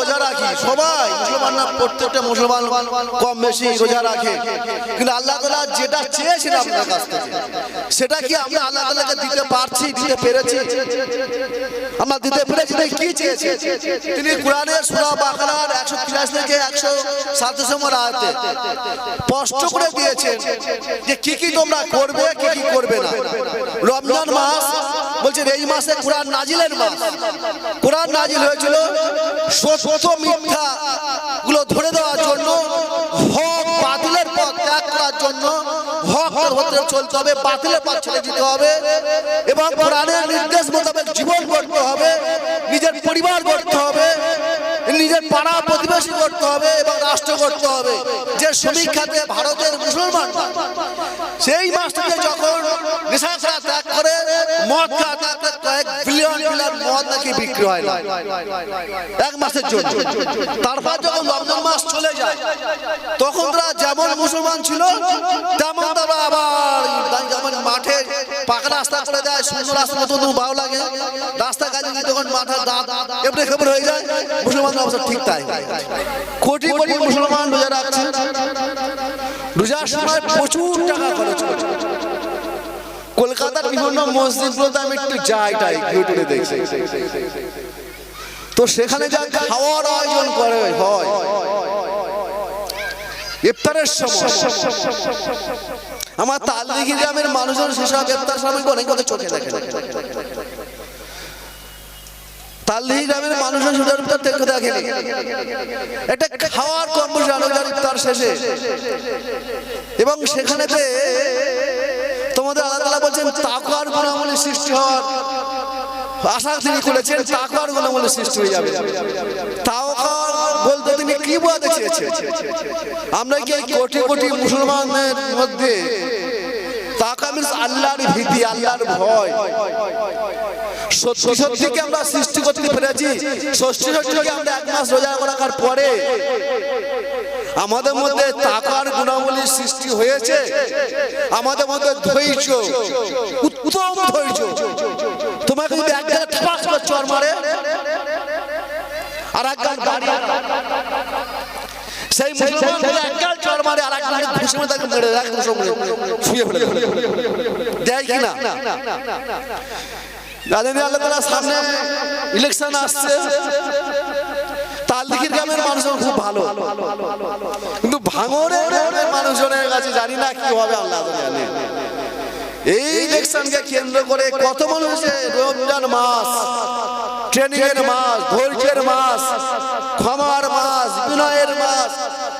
রোজা রাখি, সবাই মুসলমানরা প্রত্যেকটা মুসলমান কম বেশি রোজা রাখে, কিন্তু আল্লাহ তাআলা যেটা চেয়েছেন আপনার কাছ থেকে সেটা কি আমরা আল্লাহ তাআলাকে দিতে পারছি, দিতে পেরেছি? আমরা দিতে পেরেছি না? কি চেয়েছে তিনি কোরআনের সূরা বাকারার 183 থেকে 137 নম্বর আয়াতে স্পষ্ট করে দিয়েছেন যে কি কি তোমরা করবে, কি কি করবে না। রমজান মাস বলছেন এই মাসে কোরআন নাজিলের মাস। কোরআন নাজিল হয়েছিল সত্য মিথ্যা গুলো ধরে দেওয়ার জন্য, হক বাতিলের পথ ত্যাগ করার জন্য। হকের পথে চলতে হবে, বাতিলের পথ ছেড়ে দিতে হবে এবং কোরআনের নির্দেশ মোতাবেক জীবন গড়তে হবে, নিজের পরিবার গড়তে হবে, নিজের পাড়া প্রতিবেশী করতে হবে এবং রাষ্ট্র করতে হবে। যে শ্রমিক খাতে ভারতের মুসলমান সেই মাসটাকে যখন নেশা খাওয়া ত্যাগ করে, মদ খাওয়া ত্যাগ করে, কয়েক বিলিয়ন মদ নাকি বিক্রি হয় না এক মাসের জন্য। তারপর যখন রমজান মাস চলে যায় তখন তারা যেমন মুসলমান ছিল তেমন তারা আবার যেমন মাঠে পাকা রাস্তা করে দেয়, শূন্য রাস্তা নতুন ভালো লাগে, রাস্তা কাজে তখন মাথার দাঁত এমনি খবর হয়ে যায়। মুসলমানদের অবস্থা ঠিক তাই। কোটি কোটি মুসলমান রোজা রাখছে, রোজার সময় প্রচুর টাকা খরচ করছে। কলকাতার বিভিন্ন মসজিদগুলোতে আমি একটু যাই ঘুরে দেখছি, তো সেখানে যা খাওয়ার আয়োজন করে হয় ইফতারের সময়, আমার তালদিঘি গ্রামের মানুষজন সেসব ইফতার সামগ্রী অনেক কথা চোখে দেখে। তালদিঘি গ্রামের মানুষজন সুদার ইফতার দেখে দেখেনি, একটা খাওয়ার কম্পিটিশন ইফতার শেষে, এবং সেখানেতে তোমাদের আল্লাহ তাআলা বলছেন তাকওয়ার গুণাবলী সৃষ্টি হওয়ার আশা তিনি করেছেন, তাকওয়ার গুণাবলী সৃষ্টি হয়ে যাবে। তাকওয়া বলতে তিনি কি বোঝাতে চেয়েছেন? আমরা কি কোটি কোটি মুসলমানদের মধ্যে তাকওয়া মিন্স আল্লাহর ভীতি, আল্লাহর ভয় সত্যি সত্যি কি আমরা সৃষ্টি করতে পেরেছি? সত্যি সত্যি কি আমরা এক মাস রোজা রাখার পরে আমাদের মধ্যে তাকওয়ার গুণাবলী সৃষ্টি হয়েছে? আমাদের মধ্যে ধৈর্য, উত্তম ধৈর্য, তোমাকে যদি এক গালে ঠাস করে চড় মারে আর এক গাল গাড়ি, সেই মুসলমান এক গাল চড় মারে আর এক গাল ঘুষি মেরে তাকে মেরে রাখে, শুয়ে ফেলে দেয় কিনা? জানেন আল্লাহ তাআলা সামনে ইলেকশন আসছে, তালদিঘির গ্রামের মানুষজন খুব ভালো, কিন্তু ভাঙড়ের মানুষজনের কাছে জানি না কি হবে, আল্লাহ জানে। এই ইলেকশনকে কেন্দ্র করে কত মানুষের রমজান মাস, ট্রেনিং এর মাস, ধৈর্যের মাস, ক্ষমার মাস, বিনয়ের মাস,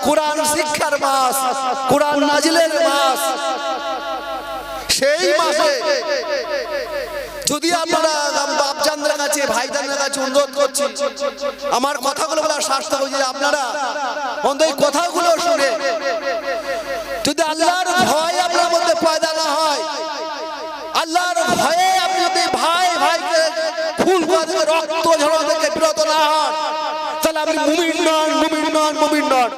কোরআন শিক্ষার মাস, কোরআন নাজিলের মাস। সেই মাসে যদি আপনারা বাপজানদের কাছে, ভাইজানদের কাছে অনুরোধ করছি, আমার কথাগুলো বলার স্বার্থ হচ্ছে আপনারা অন্তত এই কথাগুলো শুনে যদি আল্লাহর ভয় আপনার মধ্যে পয়দা না হয়, আল্লাহর ভয়ে আপনি যদি ভাই ভাইকে খুন করে রক্ত ঝরা থেকে বিরত না হন, তাহলে আপনি মুমিন নন, মুমিন নন, মুমিন নন।